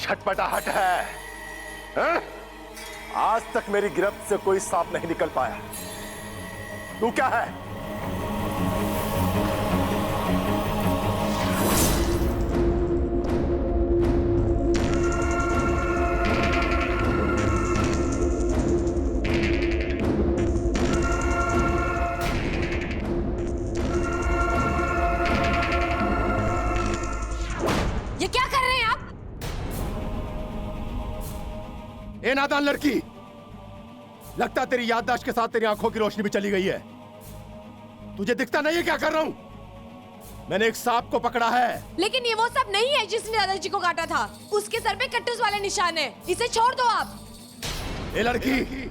छटपटाहट है, हैं? आज तक मेरी गिरफ्त से कोई सांप नहीं निकल पाया। तू क्या है? ये क्या कर रहे हैं आप? ए नादान लड़की, लगता तेरी याददाश्त के साथ तेरी आंखों की रोशनी भी चली गई है। तुझे दिखता नहीं है क्या कर रहा हूं? मैंने एक सांप को पकड़ा है। लेकिन ये वो सांप नहीं है जिसने दादाजी को काटा था। उसके सर पे कट्टूस वाले निशान है। इसे छोड़ दो आप। ए लड़की,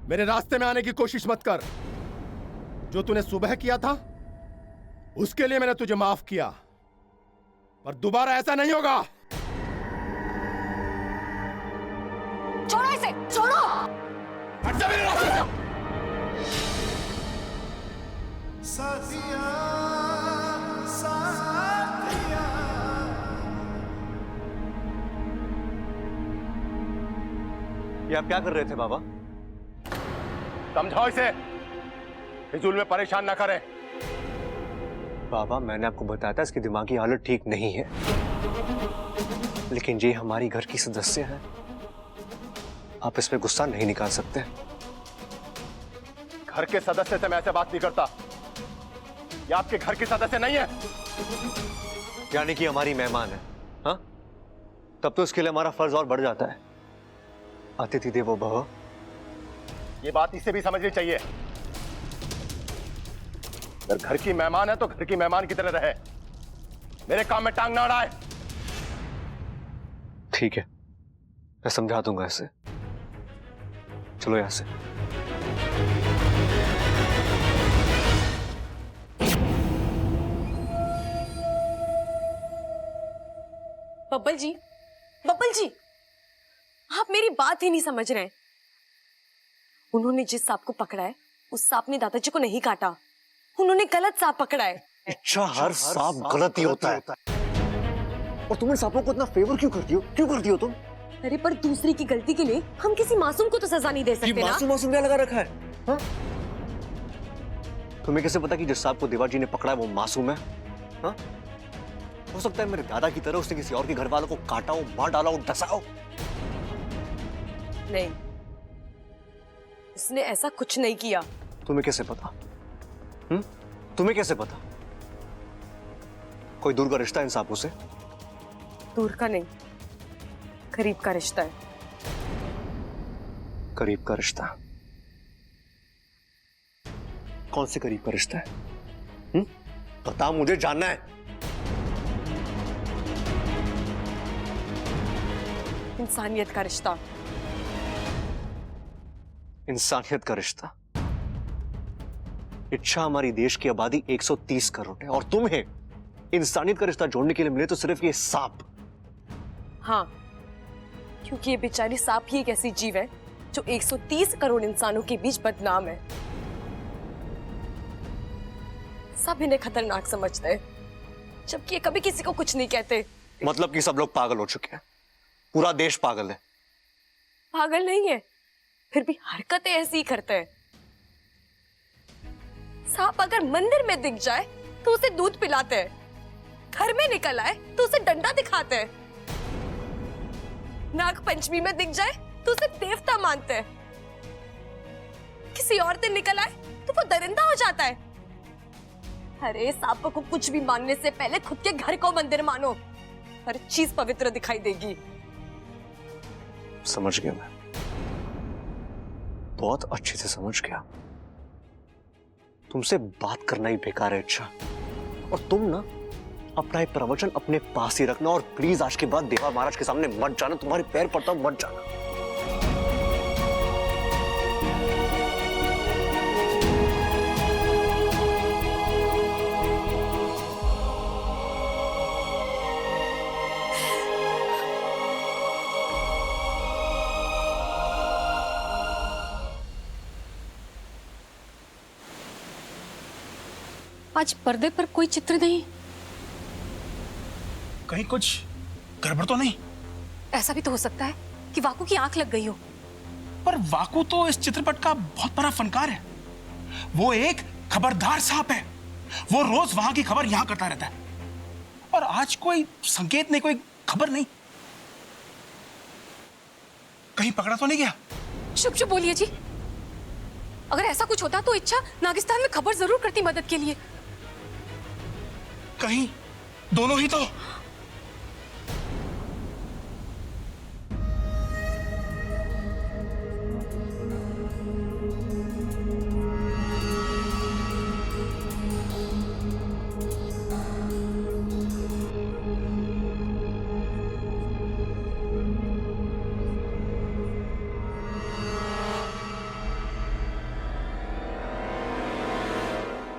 मेरे रास्ते में आने की कोशिश मत कर। जो तूने सुबह किया था उसके लिए मैंने तुझे माफ किया, पर दोबारा ऐसा नहीं होगा। छोड़ो इसे, छोड़ो। हट जा मेरे रास्ते से। साथिया, साथिया। ये आप क्या कर रहे थे बाबा? समझाओ इसे, फिजूल में परेशान ना करे। बाबा मैंने आपको बताया था इसकी दिमागी हालत ठीक नहीं है, लेकिन ये हमारी घर की सदस्य है, आप इस पे गुस्सा नहीं निकाल सकते। घर के सदस्य से मैं ऐसे बात नहीं करता। ये आपके घर के सदस्य नहीं है। यानी कि हमारी मेहमान है, हाँ? तब तो इसके लिए हमारा फर्ज और बढ़ जाता है। अतिथि देवो भव। ये बात इसे भी समझनी चाहिए। अगर घर की मेहमान है तो घर की मेहमान की तरह रहे, मेरे काम में टांग ना अड़ाए। ठीक है, मैं समझा दूंगा इसे। चलो यहां से। बब्बल जी, बब्बल जी, आप मेरी बात ही नहीं समझ रहे हैं। उन्होंने जिस सांप को पकड़ा है उस सांप ने दादाजी को नहीं काटा। उन्होंने गलत सांप पकड़ा है। अच्छा, हर सांप गलत ही होता है। और तुम इन सांपों को इतना फेवर क्यों करती हो? क्यों करती हो तुम? अरे पर दूसरी की गलती के लिए हम किसी मासूम को तो सजा नहीं दे सकते ना। मासूम क्या लगा रखा है, हाँ? तुम्हें कैसे पता कि जिस सांप को देवाजी ने पकड़ा है वो मासूम है? हाँ? हो सकता है मेरे दादा की तरह उसने किसी और के घर वालों को काटा हो, मार डाला हो, डसा हो। नहीं, उसने ऐसा कुछ नहीं किया। तुम्हें कैसे पता? तुम्हें कैसे पता? कोई दूर का रिश्ता है इन सांपों से? दूर का नहीं, करीब का रिश्ता है। करीब का रिश्ता? कौन से करीब का रिश्ता है? बता, मुझे जानना है। इंसानियत का रिश्ता। इंसानियत का रिश्ता? इच्छा हमारी देश की आबादी 130 करोड़ है और तुम्हें इंसानियत का रिश्ता जोड़ने के लिए मिले तो सिर्फ ये सांप। हाँ, क्योंकि ये बेचारी सांप ही एक ऐसी जीव है जो 130 करोड़ इंसानों के बीच बदनाम है। सब इन्हें खतरनाक समझते हैं, जबकि ये कभी किसी को कुछ नहीं कहते। मतलब कि सब लोग पागल हो चुके हैं, पूरा देश पागल है। पागल नहीं है, फिर भी हरकतें ऐसी ही करते हैं। सांप अगर मंदिर में दिख जाए तो उसे दूध पिलाते हैं, घर में निकल आए तो उसे डंडा दिखाते हैं, नाग पंचमी में दिख जाए तो उसे देवता मानते हैं, किसी और दिन निकल आए तो वो दरिंदा हो जाता है। अरे सांप को कुछ भी मानने से पहले खुद के घर को मंदिर मानो, हर चीज पवित्र दिखाई देगी। समझ गया मैं, बहुत अच्छे से समझ गया। तुमसे बात करना ही बेकार है इच्छा, और तुम ना अपना ये प्रवचन अपने पास ही रखना, और प्लीज आज के बाद देवा महाराज के सामने मत जाना। तुम्हारे पैर पड़ता हूं, मत जाना। आज पर्दे पर कोई चित्र नहीं। कहीं कुछ गड़बड़ तो नहीं? ऐसा भी तो हो सकता है कि वाकू की आंख लग गई हो। पर वाकू तो इस चित्रपट का बहुत बड़ा फनकार है। वो एक खबरदार सांप है। वो रोज वहां की खबर यहां करता रहता है, और आज कोई संकेत नहीं, कोई खबर नहीं। कहीं पकड़ा तो नहीं गया? चुप चुप बोलिए जी। अगर ऐसा कुछ होता तो इच्छा नागिस्तान में खबर जरूर करती मदद के लिए। कहीं दोनों ही तो।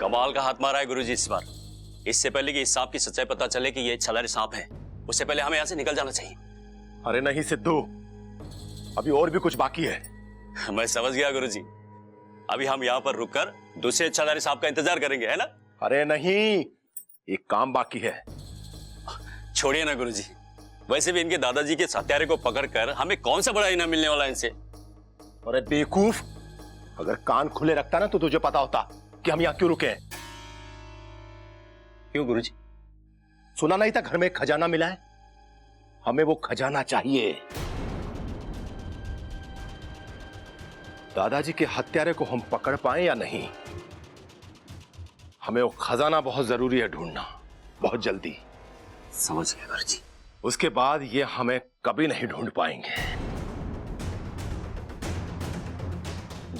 कमाल का हाथ मारा है गुरुजी इस बार। इससे पहले कि इस सांप की सच्चाई पता चले कि ये छलारी सांप है, उससे पहले हमें यहां से निकल जाना चाहिए। अरे नहीं सिद्धू, अभी और भी कुछ बाकी है। मैं समझ गया गुरुजी। अभी हम यहाँ पर रुककर दूसरे छलारी सांप का इंतजार करेंगे, है ना? अरे नहीं, एक काम बाकी है। छोड़िए ना गुरुजी, वैसे भी इनके दादाजी के हत्यारे को पकड़कर हमें कौन सा बड़ा इनाम मिलने वाला है इनसे। अरे बेवकूफ, अगर कान खुले रखता ना तो तुझे पता होता कि हम यहां क्यों रुके हैं। क्यों गुरुजी? सुना नहीं था घर में एक खजाना मिला है? हमें वो खजाना चाहिए। दादाजी के हत्यारे को हम पकड़ पाए या नहीं, हमें वो खजाना बहुत जरूरी है ढूंढना, बहुत जल्दी। समझ गया गुरुजी। उसके बाद ये हमें कभी नहीं ढूंढ पाएंगे।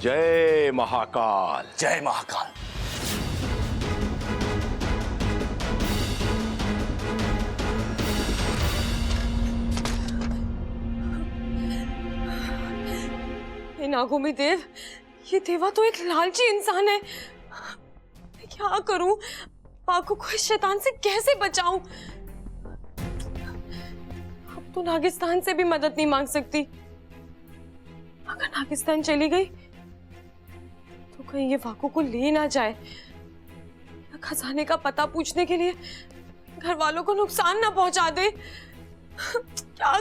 जय महाकाल। जय महाकाल। नागोमी देव, ये देवा तो एक लालची इंसान है। मैं क्या करूं? वाकू को इस शैतान से कैसे बचाऊं? अब तो नागिस्तान से भी मदद नहीं मांग सकती। अगर नागिस्तान चली गई तो कहीं ये वाकू को ले ना जाए, या खजाने का पता पूछने के लिए घर वालों को नुकसान ना पहुंचा दे। क्या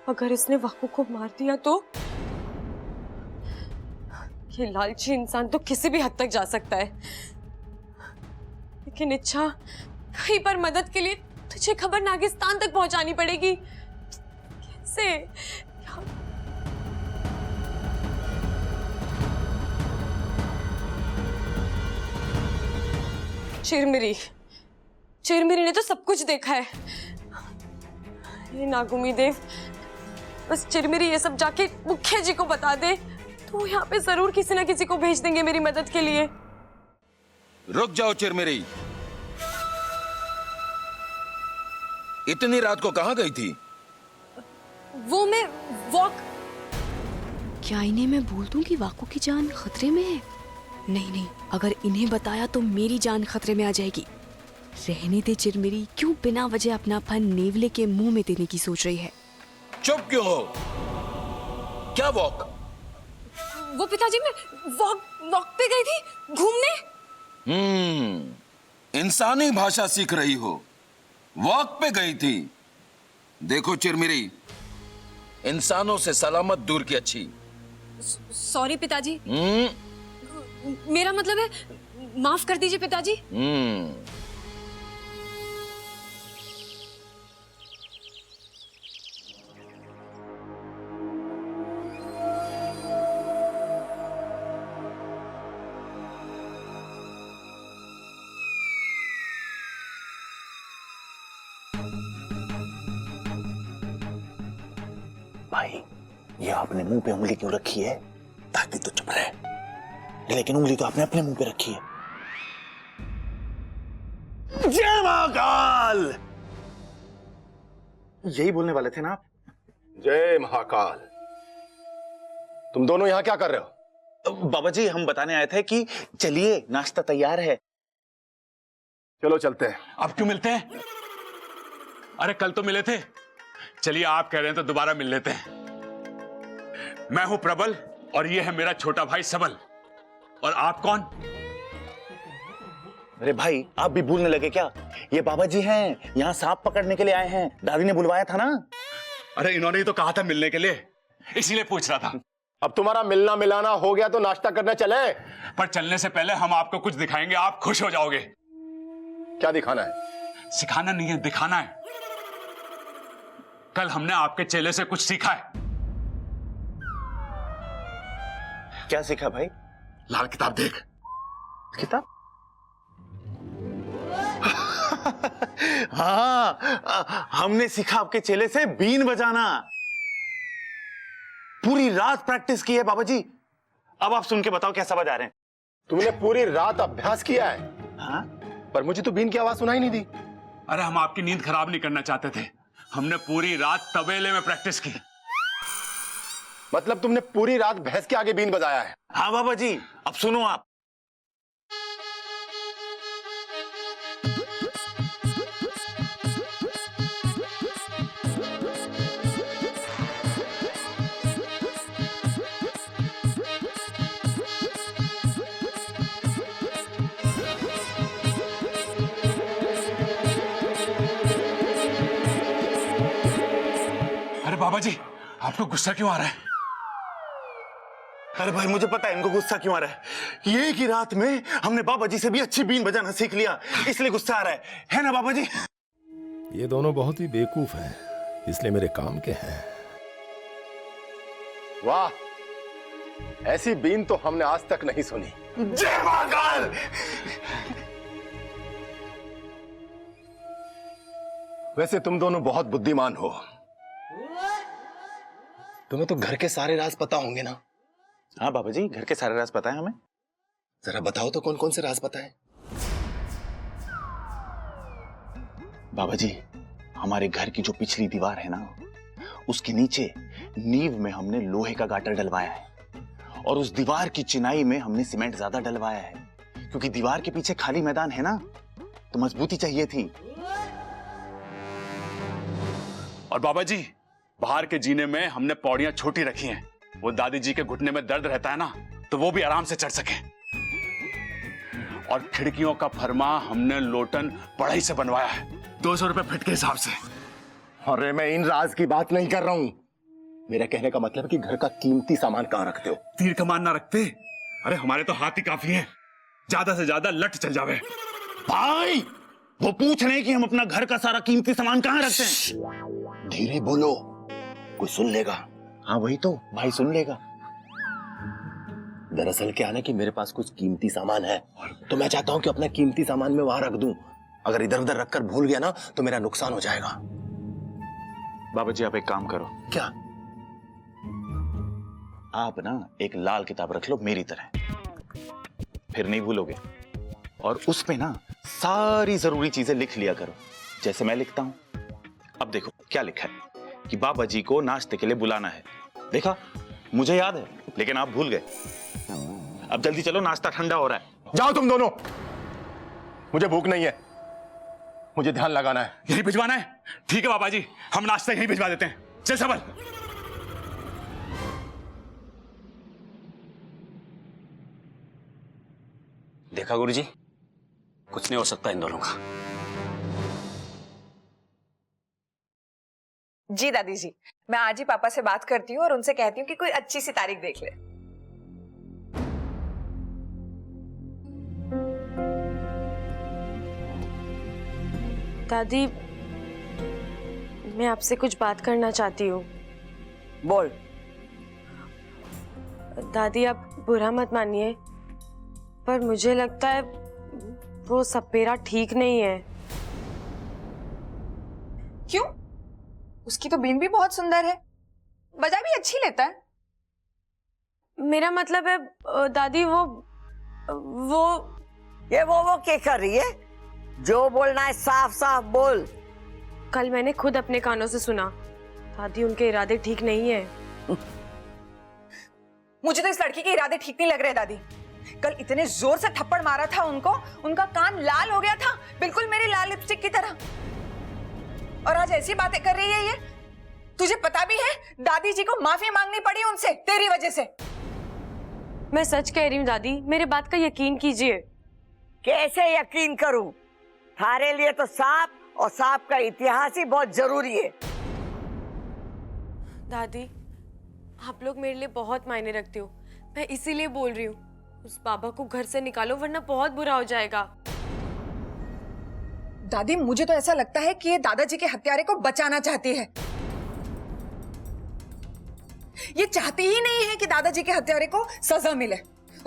अगर इसने वाकू को मार दिया तो ये लालची इंसान तो किसी भी हद तक जा सकता है। लेकिन इच्छा, कहीं पर मदद के लिए तुझे खबर नागिस्तान तक पहुंचानी पड़ेगी। कैसे? चिरमिरी, चिरमिरी ने तो सब कुछ देखा है। ये नागुमी देव, बस चिरमिरी ये सब जाके मुखिया जी को बता दे तो यहाँ पे जरूर किसी ना किसी को भेज देंगे मेरी मदद के लिए। रुक जाओ चिरमिरी, इतनी रात को कहां गई थी? वो मैं वॉक। क्या इन्हें मैं बोल दूं कि वाकू की जान खतरे में है? नहीं नहीं, अगर इन्हें बताया तो मेरी जान खतरे में आ जाएगी। रहने दे चिरमिरी, क्यों बिना वजह अपना फन नेवले के मुंह में देने की सोच रही है? चुप क्यों हो? क्या वॉक? वो पिताजी, मैं वॉक पे गई थी घूमने। इंसानी भाषा सीख रही हो, वॉक पे गई थी। देखो चिरमिरी, इंसानों से सलामत दूर की अच्छी। सॉरी पिताजी, मेरा मतलब है, माफ कर दीजिए पिताजी। भाई, ये आपने मुंह पे उंगली क्यों रखी है? ताकि तो चुप रहे, लेकिन उंगली तो आपने अपने मुंह पे रखी है। जय महाकाल। यही बोलने वाले थे ना आप? जय महाकाल। तुम दोनों यहां क्या कर रहे हो? बाबा जी, हम बताने आए थे कि चलिए, नाश्ता तैयार है। चलो चलते हैं। अब क्यों मिलते हैं? अरे कल तो मिले थे। चलिए, आप कह रहे हैं तो दोबारा मिल लेते हैं। मैं हूं प्रबल और ये है मेरा छोटा भाई सबल। और आप कौन? अरे भाई, आप भी भूलने लगे क्या? ये बाबा जी हैं, यहाँ सांप पकड़ने के लिए आए हैं। दादी ने बुलवाया था ना। अरे इन्होंने ही तो कहा था मिलने के लिए, इसीलिए पूछ रहा था। अब तुम्हारा मिलना मिलाना हो गया तो नाश्ता करने चले। पर चलने से पहले हम आपको कुछ दिखाएंगे, आप खुश हो जाओगे। क्या दिखाना है? सिखाना नहीं है, दिखाना है। कल हमने आपके चेले से कुछ सीखा है। क्या सीखा भाई? लाल किताब देख। किताब? हाँ, हमने सीखा आपके चेले से बीन बजाना। पूरी रात प्रैक्टिस की है बाबा जी। अब आप सुन के बताओ कैसा बजा रहे हैं। तुमने पूरी रात अभ्यास किया है? हाँ? पर मुझे तो बीन की आवाज सुनाई नहीं दी। अरे हम आपकी नींद खराब नहीं करना चाहते थे, हमने पूरी रात तबेले में प्रैक्टिस की। मतलब तुमने पूरी रात भैंस के आगे बीन बजाया है? हाँ बाबा जी, अब सुनो आप। अरे बाबा जी, आपको गुस्सा क्यों आ रहा है? अरे भाई, मुझे पता है इनको गुस्सा क्यों आ रहा है। ये एक ही रात में हमने बाबा जी से भी अच्छी बीन बजाना सीख लिया, इसलिए गुस्सा आ रहा है ना बाबा जी? ये दोनों बहुत ही बेवकूफ हैं, इसलिए मेरे काम के हैं। वाह, ऐसी बीन तो हमने आज तक नहीं सुनी। जय महाकाल। वैसे तुम दोनों बहुत बुद्धिमान हो। तुम्हें तो घर के सारे राज पता होंगे ना? हाँ बाबा जी, घर के सारे राज पता है हमें। जरा बताओ तो कौन कौन से राज पता है? बाबा जी, हमारे घर की जो पिछली दीवार है ना, उसके नीचे नींव में हमने लोहे का गाटर डलवाया है, और उस दीवार की चिनाई में हमने सीमेंट ज्यादा डलवाया है, क्योंकि दीवार के पीछे खाली मैदान है ना, तो मजबूती चाहिए थी। और बाबा जी, बाहर के जीने में हमने पौड़ियां छोटी रखी हैं, वो दादी जी के घुटने में दर्द रहता है ना, तो वो भी आराम से चढ़ सके। और खिड़कियों का फरमा हमने लोटन पढ़ाई से बनवाया है, 200 रुपए फिट के हिसाब से। अरे मैं इन राज की बात नहीं कर रहा हूं। मेरा कहने का मतलब है कि घर का कीमती सामान कहां रखते हो? तीर कमान ना रखते? अरे हमारे तो हाथ ही काफी है, ज्यादा से ज्यादा लठ चल जावे। भाई, वो पूछ रहे हैं कि हम अपना घर का सारा कीमती सामान कहां रखते हैं। धीरे बोलो, कोई सुन लेगा। हाँ वही तो, भाई सुन लेगा। दरअसल क्या है ना कि मेरे पास कुछ कीमती सामान है, तो मैं चाहता हूं कि अपना कीमती सामान मैं वहां रख दूं। अगर इधर उधर रखकर भूल गया ना तो मेरा नुकसान हो जाएगा। बाबा जी, आप एक काम करो। क्या? आप ना एक लाल किताब रख लो मेरी तरह, फिर नहीं भूलोगे। और उस पे ना सारी जरूरी चीजें लिख लिया करो, जैसे मैं लिखता हूं। अब देखो क्या लिखा है कि बाबा जी को नाश्ते के लिए बुलाना है। देखा, मुझे याद है, लेकिन आप भूल गए। अब जल्दी चलो, नाश्ता ठंडा हो रहा है। जाओ तुम दोनों, मुझे भूख नहीं है, मुझे ध्यान लगाना है। यही भिजवाना है? ठीक है बाबा जी, हम नाश्ता यही भिजवा देते हैं। चल सबल। देखा गुरुजी, कुछ नहीं हो सकता इन दोनों का। जी दादी जी, मैं आज ही पापा से बात करती हूँ और उनसे कहती हूँ कि कोई अच्छी सी तारीख देख ले। दादी, मैं आपसे कुछ बात करना चाहती हूँ। बोल। दादी, आप बुरा मत मानिए, पर मुझे लगता है वो सपेरा ठीक नहीं है। क्यों? उसकी तो बीन भी बहुत सुंदर है, बजा भी अच्छी लेता है। मेरा मतलब है दादी, वो ये वो क्या कर रही है? जो बोलना है साफ साफ बोल। कल मैंने खुद अपने कानों से सुना। दादी, उनके इरादे ठीक नहीं है। मुझे तो इस लड़की के इरादे ठीक नहीं लग रहे दादी। कल इतने जोर से थप्पड़ मारा था उनको, उनका कान लाल हो गया था, बिल्कुल मेरी लाल लिपस्टिक की तरह। और आज ऐसी बातें कर रही है ये। तुझे पता भी है, दादी जी को माफी मांगनी पड़ी उनसे तेरी वजह से। मैं सच कह रही हूँ दादी, मेरे बात का यकीन कीजिए। कैसे यकीन करूं? थारे लिए तो सांप और सांप का इतिहास ही बहुत जरूरी है। दादी, आप लोग मेरे लिए बहुत मायने रखते हो, मैं इसीलिए बोल रही हूँ। उस बाबा को घर से निकालो वरना बहुत बुरा हो जाएगा। दादी, मुझे तो ऐसा लगता है कि ये दादाजी के हत्यारे को बचाना चाहती है। ये चाहती ही नहीं है कि दादाजी के हत्यारे को सजा मिले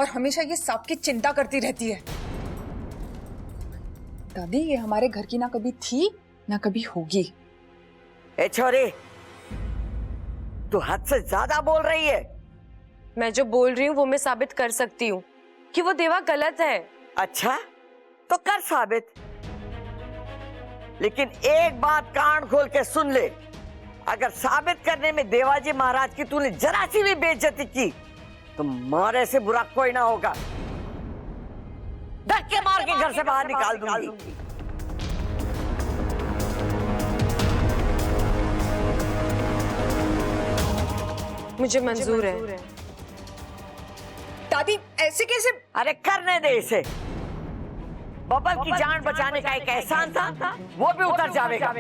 और हमेशा ये सांप की चिंता करती रहती है। दादी, ये हमारे घर की ना कभी थी ना कभी होगी। ए छोरी, तू हद से ज्यादा बोल रही है। मैं जो बोल रही हूँ वो मैं साबित कर सकती हूँ कि वो देवा गलत है। अच्छा, तो कर साबित। लेकिन एक बात कान खोल के सुन ले, अगर साबित करने में देवाजी महाराज की तूने जरा सी भी बेइज्जती की तो मारे से बुरा कोई ना होगा। धक्के मार के घर से बाहर निकाल दूंगी। मुझे मंजूर है। दादी, ऐसे कैसे? अरे करने दे इसे। बबल की जान बचाने का एक एहसान था, वो भी उतर जाएगा।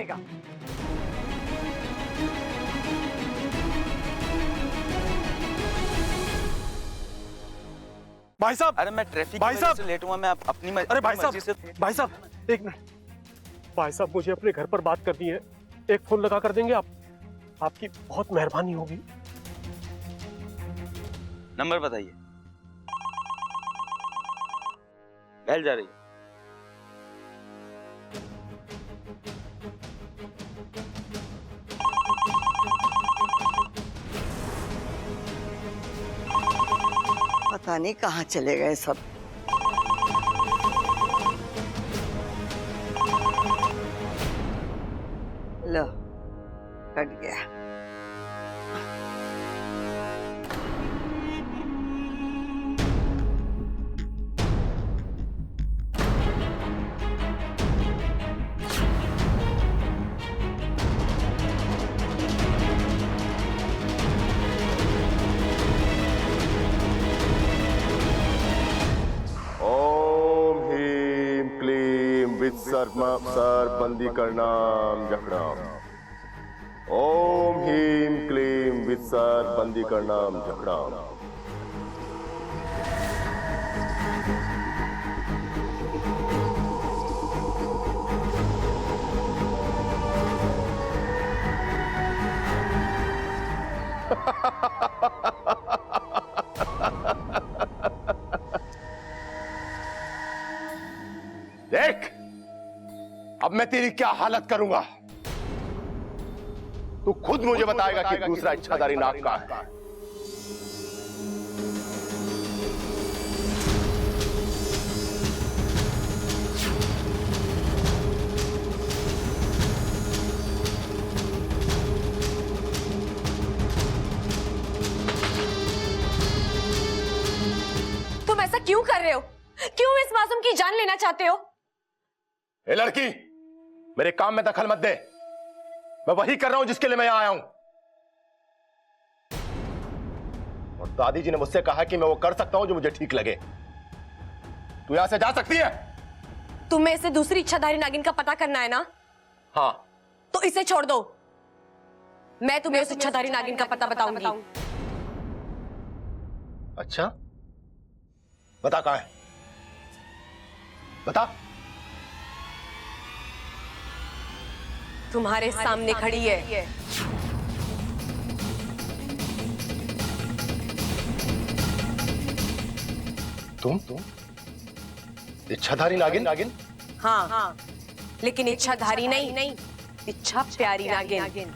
भाई साहब, अरे मैं ट्रैफिक भाई साहब से लेट हुआ, मैं अपनी अरे भाई साहब, भाई साहब एक मिनट। भाई साहब, मुझे अपने घर पर बात करनी है, एक फोन लगा कर देंगे आप? आपकी बहुत मेहरबानी होगी। नंबर बताइए। बेल जा रही। पता नहीं कहाँ चले गए सब। लो, कट गया। सर बंदी करनाम जकड़ाम। ओम हीम क्लीम वित्सर बंदी करनाम जकड़ाम। देख, अब मैं तेरी क्या हालत करूंगा, तू खुद मुझे बताएगा कि दूसरा इच्छाधारी नाग कहां है। तुम ऐसा क्यों कर रहे हो? क्यों इस मासूम की जान लेना चाहते हो? ए लड़की, मेरे काम में दखल मत दे। मैं वही कर रहा हूं जिसके लिए मैं यहां आया हूं। और दादी जी ने मुझसे कहा कि मैं वो कर सकता हूं जो मुझे ठीक लगे। तू यहां से जा सकती है। तुम्हें इसे दूसरी इच्छाधारी नागिन का पता करना है ना? हाँ। तो इसे छोड़ दो, मैं तुम्हें उस इच्छाधारी नागिन का पता बताऊंगी। अच्छा, बता कहां है, बता। तुम्हारे सामने खड़ी है। तुम इच्छाधारी नागिन? हाँ, लेकिन इच्छाधारी नहीं, इच्छा प्यारी नागिन।